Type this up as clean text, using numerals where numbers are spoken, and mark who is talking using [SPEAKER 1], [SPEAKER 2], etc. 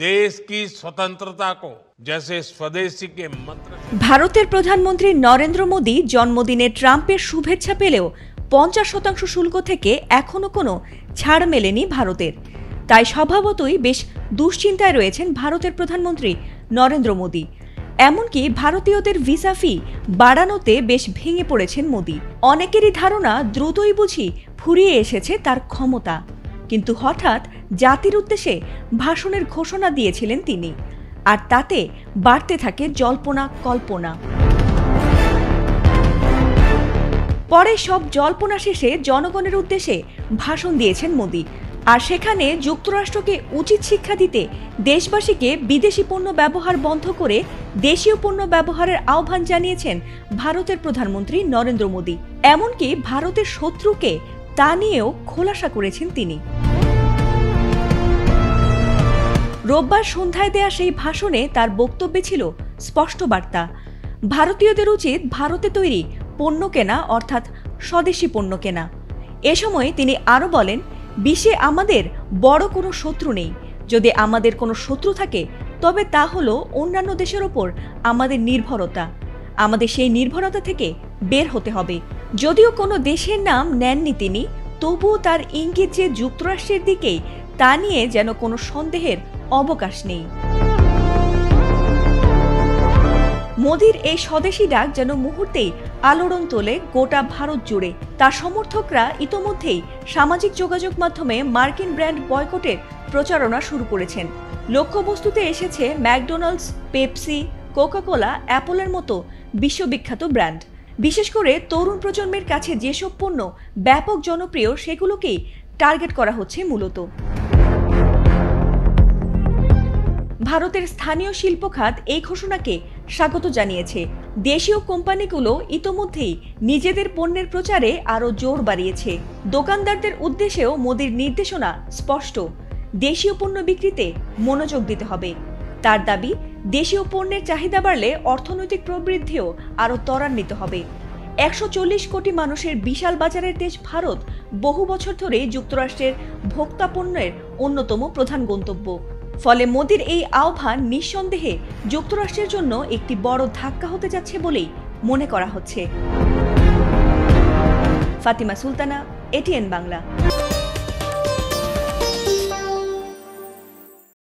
[SPEAKER 1] देश की स्वतंत्रता को जैसे स्वदेशी के मंत्र।
[SPEAKER 2] ভারতের প্রধানমন্ত্রী নরেন্দ্র মোদী জন্মদিনে ট্রাম্পের শুভেচ্ছা পেলেও 50% শুল্ক থেকে এখনো কোনো ছাড় মেলেনি ভারতের। তাই স্বভাবতই বেশ দুশ্চিন্তায় রয়েছেন ভারতের প্রধানমন্ত্রী নরেন্দ্র মোদী। এমনকি ভারতীয়দের ভিসা ফি বাড়ানোতে বেশ ভেঙে পড়েছেন মোদী। অনেকেরই ধারণা দ্রুতই বুঝি ফুরিয়ে এসেছে তার ক্ষমতা, কিন্তু হঠাৎ জাতির উদ্দেশ্যে ভাষণের ঘোষণা দিয়েছিলেন তিনি, আর তাতে বাড়তে থাকে জল্পনা কল্পনা। পরে সব জল্পনা শেষে জনগণের উদ্দেশ্যে ভাষণ দিয়েছেন মোদী, আর সেখানে যুক্তরাষ্ট্রকে উচিত শিক্ষা দিতে দেশবাসীকে বিদেশি পণ্য ব্যবহার বন্ধ করে দেশীয় পণ্য ব্যবহারের আহ্বান জানিয়েছেন ভারতের প্রধানমন্ত্রী নরেন্দ্র মোদী। এমনকি ভারতের শত্রুকে তা নিয়েও খোলাসা করেছেন তিনি। রোববার সন্ধ্যায় দেয়া সেই ভাষণে তার বক্তব্যে ছিল স্পষ্ট বার্তা, ভারতীয়দের উচিত ভারতে তৈরি পণ্য কেনা, অর্থাৎ স্বদেশি পণ্য কেনা। এ সময় তিনি আরও বলেন, বিশ্বে আমাদের বড় কোনো শত্রু নেই। যদি আমাদের কোনো শত্রু থাকে তবে তা হলো অন্যান্য দেশের ওপর আমাদের নির্ভরতা। আমাদের সেই নির্ভরতা থেকে বের হতে হবে। যদিও কোনো দেশের নাম নেননি তিনি, তবুও তার ইঙ্গিত যে যুক্তরাষ্ট্রের দিকেই, তা নিয়ে যেন কোনো সন্দেহের অবকাশ নেই। মোদীর এই স্বদেশি ডাক যেন মুহূর্তেই আলোড়ন তোলে গোটা ভারত জুড়ে। তার সমর্থকরা ইতোমধ্যেই সামাজিক যোগাযোগ মাধ্যমে মার্কিন ব্র্যান্ড বয়কটের প্রচারণা শুরু করেছেন। লক্ষ্যবস্তুতে এসেছে ম্যাকডোনাল্ডস, পেপসি, কোকা-কোলা, অ্যাপলের মতো বিশ্ববিখ্যাত ব্র্যান্ড। বিশেষ করে তরুণ প্রজন্মের কাছে যেসব পণ্য ব্যাপক জনপ্রিয়, সেগুলোকেই টার্গেট করা হচ্ছে মূলত। ভারতের স্থানীয় শিল্প খাত এই ঘোষণাকে স্বাগত জানিয়েছে। দেশীয় কোম্পানিগুলো ইতোমধ্যেই নিজেদের পণ্যের প্রচারে আরও জোর বাড়িয়েছে। দোকানদারদের উদ্দেশ্যেও মোদীর নির্দেশনা স্পষ্ট, দেশীয় পণ্য বিক্রিতে মনোযোগ দিতে হবে। তার দাবি, দেশীয় পণ্যের চাহিদা বাড়লে অর্থনৈতিক প্রবৃদ্ধিও আরও ত্বরান্বিত হবে। 140 কোটি মানুষের বিশাল বাজারের দেশ ভারত বহু বছর ধরে যুক্তরাষ্ট্রের ভোক্তা পণ্যের অন্যতম প্রধান গন্তব্য। ফলে মোদীর এই আহ্বান নিঃসন্দেহে যুক্তরাষ্ট্রের জন্য একটি বড় ধাক্কা হতে যাচ্ছে বলেই মনে করা হচ্ছে। ফাতিমা সুলতানা, এটিএন বাংলা।